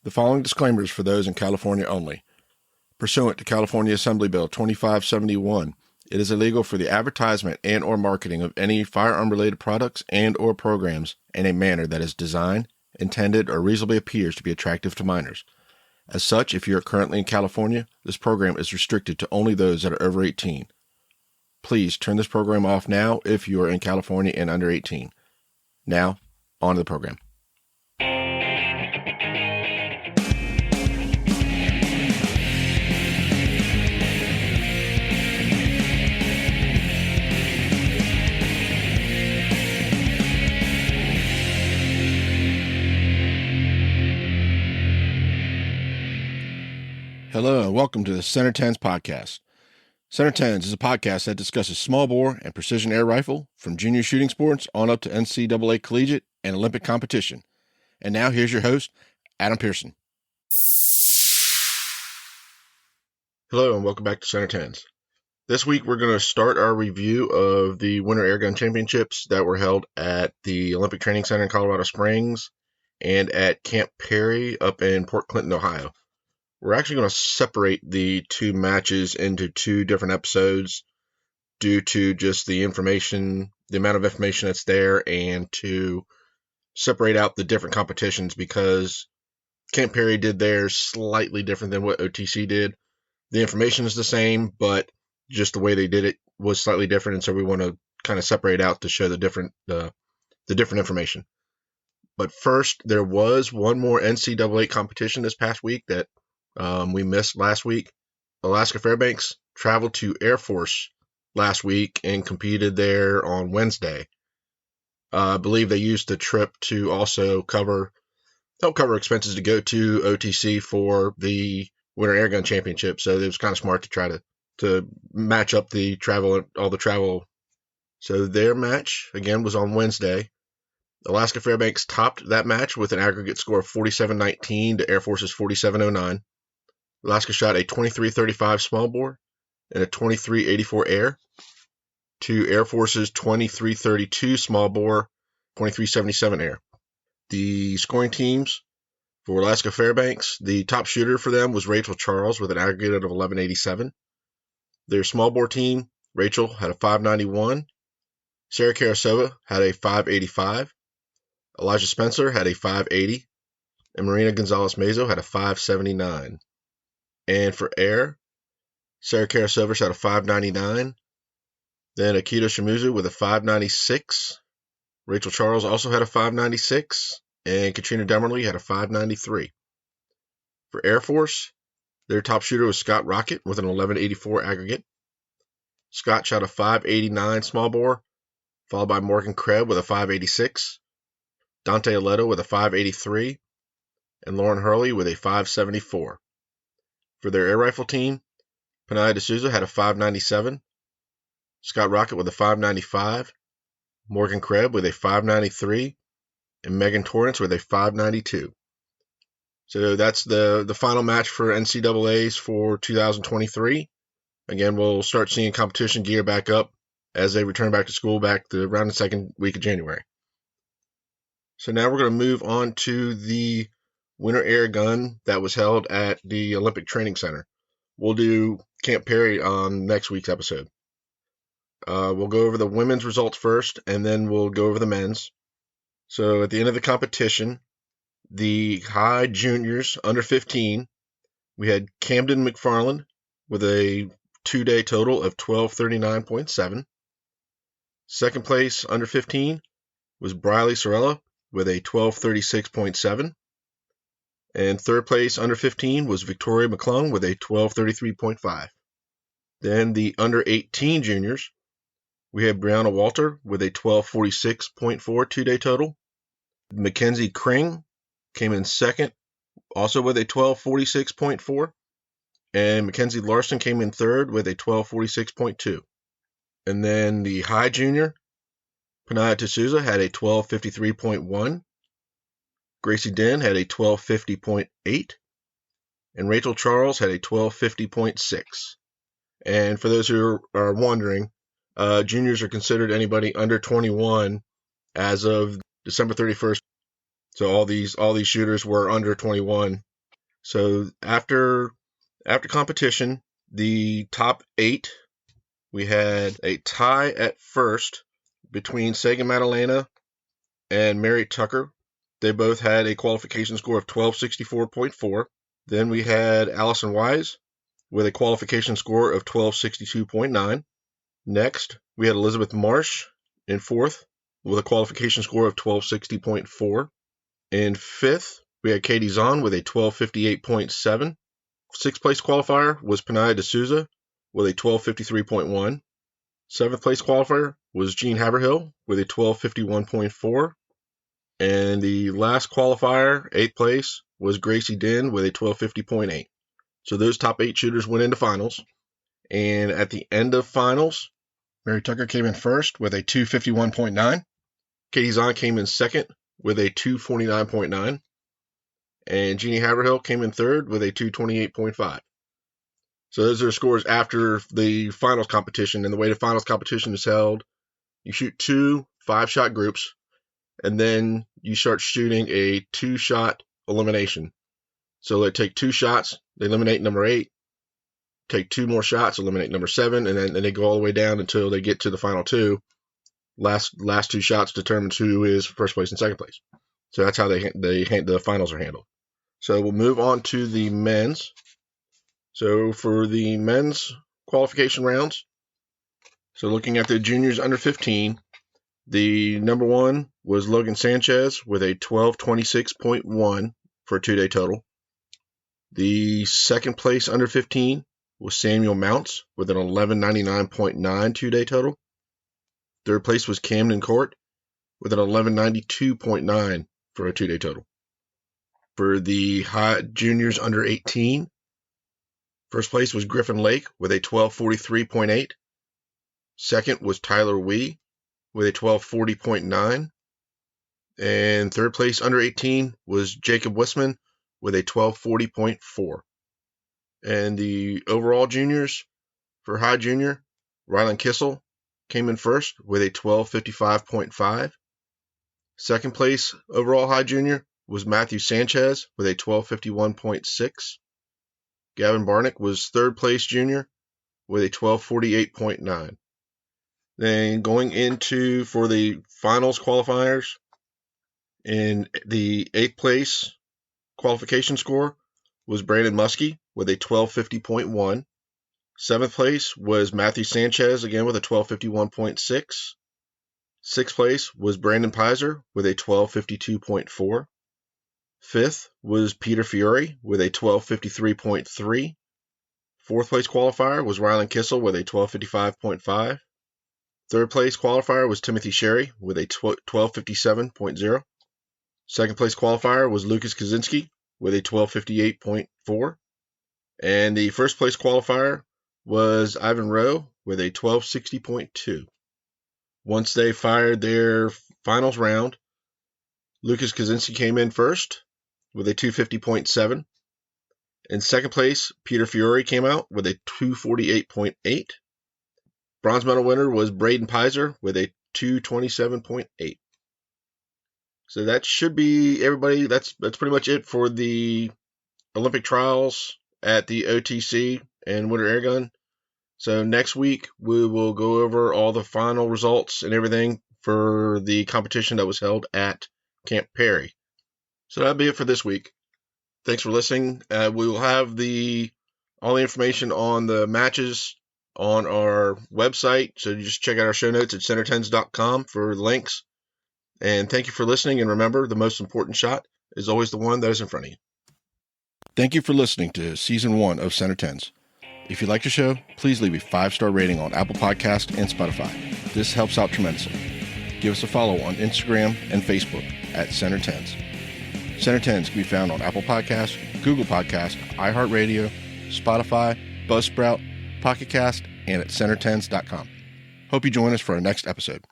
The following disclaimers for those in California only. Pursuant to California Assembly Bill 2571, it is illegal for the advertisement and or marketing of any firearm-related products and or programs in a manner that is designed, intended, or reasonably appears to be attractive to minors. As such, if you are currently in California, this program is restricted to only those that are over 18. Please turn this program off now if you are in California and under 18. Now, on to the program. Hello and welcome to the centertenspodcast. Centertens is a podcast that discusses small bore and precision air rifle from junior shooting sports on up to NCAA collegiate and Olympic competition. And now here's your host, Adam Pearson. Hello and welcome back to Centertens. This week we're going to start our review of the Winter Airgun Championships that were held at the Olympic Training Center in Colorado Springs and at Camp Perry up in Port Clinton, Ohio. We're actually going to separate the two matches into two different episodes due to just the information, the amount of information that's there, and to separate out the different competitions because Camp Perry did theirs slightly different than what OTC did. The information is the same, but just the way they did it was slightly different, and so we want to kind of separate out to show the different information. But first, there was one more NCAA competition this past week that we missed last week. Alaska Fairbanks traveled to Air Force last week and competed there on Wednesday. I believe they used the trip to also help cover expenses to go to OTC for the Winter Airgun Championships. So it was kind of smart to try to match up the travel, all the travel. So their match, again, was on Wednesday. Alaska Fairbanks topped that match with an aggregate score of 47-19 to Air Force's 47-09. Alaska shot a 23-35 small bore and a 23-84 air to Air Force's 23-32 small bore, 23-77 air. The scoring teams for Alaska Fairbanks, the top shooter for them was Rachel Charles with an aggregate of 1187. Their small bore team, Rachel had a 591. Sarah Karasova had a 585. Elijah Spencer had a 580. And Marina Gonzalez Mazo had a 579. And for air, Sarah Karasova shot a 599. Then Akito Shimizu with a 596. Rachel Charles also had a 596. And Katrina Demerly had a 593. For Air Force, their top shooter was Scott Rocket with an 1184 aggregate. Scott shot a 589 small bore, followed by Morgan Krebs with a 586. Dante Aledo with a 583. And Lauren Hurley with a 574. For their air rifle team, Panaya D'Souza had a 597, Scott Rocket with a 595, Morgan Krebs with a 593, and Megan Torrance with a 592. So that's the final match for NCAAs for 2023. Again, we'll start seeing competition gear back up as they return back to school around the second week of January. So now we're going to move on to the Winter Airgun that was held at the Olympic Training Center. We'll do Camp Perry on next week's episode. We'll go over the women's results first, and then we'll go over the men's. So at the end of the competition, the high juniors under 15, we had Camden McFarland with a 2-day total of 1239.7. Second place under 15 was Briley Sorella with a 1236.7. And third place under 15 was Victoria McClung with a 1233.5. Then the under 18 juniors, we had Brianna Walter with a 1246.4 2-day total. Mackenzie Kring came in second, also with a 1246.4. And Mackenzie Larson came in third with a 1246.2. And then the high junior, Panaya D'Souza had a 1253.1. Gracie Den had a 1250.8, and Rachel Charles had a 1250.6. And for those who are wondering, juniors are considered anybody under 21 as of December 31st. So all these shooters were under 21 So after competition, the top 8, we had a tie at first between Sagan Madalena and Mary Tucker. They both had a qualification score of 1264.4. Then we had Allison Wise with a qualification score of 1262.9. Next, we had Elizabeth Marsh in 4th with a qualification score of 1260.4. In 5th, we had Katie Zahn with a 1258.7. 6th place qualifier was Panaya D'Souza with a 1253.1. 7th place qualifier was Jean Haverhill with a 1251.4. And the last qualifier, 8th place, was Gracie Din with a 1250.8. So those top 8 shooters went into finals. And at the end of finals, Mary Tucker came in first with a 251.9. Katie Zahn came in second with a 249.9. And Jeannie Haverhill came in third with a 228.5. So those are the scores after the finals competition. And the way the finals competition is held, you shoot 2 5-shot groups, and then you start shooting a 2-shot elimination. So they take 2 shots, they eliminate number 8, take 2 more shots, eliminate number 7, and then they go all the way down until they get to the final 2. Last 2 shots determines who is first place and second place. So that's how the finals are handled. So we'll move on to the men's. So for the men's qualification rounds, so looking at the juniors under 15, the number 1 was Logan Sanchez with a 1226.1 for a 2-day total. The second place under 15 was Samuel Mounts with an 1199.9 2-day total. Third place was Camden Court with an 1192.9 for a 2-day total. For the high juniors under 18, first place was Griffin Lake with a 1243.8. Second was Tyler Wee with a 1240.9. And third place under 18 was Jacob Wissman with a 1240.4. And the overall juniors for high junior, Rylan Kissel came in first with a 1255.5. Second place overall high junior was Matthew Sanchez with a 1251.6. Gavin Barnick was third place junior with a 1248.9. Then going into for the finals qualifiers, in the 8th place qualification score was Brandon Muskie with a 1250.1. 7th place was Matthew Sanchez again with a 1251.6. 6th place was Brandon Pizer with a 1252.4. 5th was Peter Fiore with a 1253.3. 4th place qualifier was Rylan Kissel with a 1255.5. 3rd place qualifier was Timothy Sherry with a 1257.0. 2nd place qualifier was Lucas Kaczynski with a 1258.4. And the 1st place qualifier was Ivan Rowe with a 1260.2. Once they fired their finals round, Lucas Kaczynski came in first with a 250.7. In 2nd place, Peter Fiore came out with a 248.8. Bronze medal winner was Braden Pizer with a 227.8. So that should be everybody. That's pretty much it for the Olympic trials at the OTC and Winter Airgun. So next week we will go over all the final results and everything for the competition that was held at Camp Perry. So that'll be it for this week. Thanks for listening. We will have all the information on the matches on our website. So you just check out our show notes at centertens.com for links. And thank you for listening. And remember, the most important shot is always the one that is in front of you. Thank you for listening to Season 1 of Center Tens. If you like the show, please leave a 5-star rating on Apple Podcasts and Spotify. This helps out tremendously. Give us a follow on Instagram and Facebook at Center Tens. Center Tens can be found on Apple Podcasts, Google Podcasts, iHeartRadio, Spotify, Buzzsprout, Pocket Cast, and at centertens.com. Hope you join us for our next episode.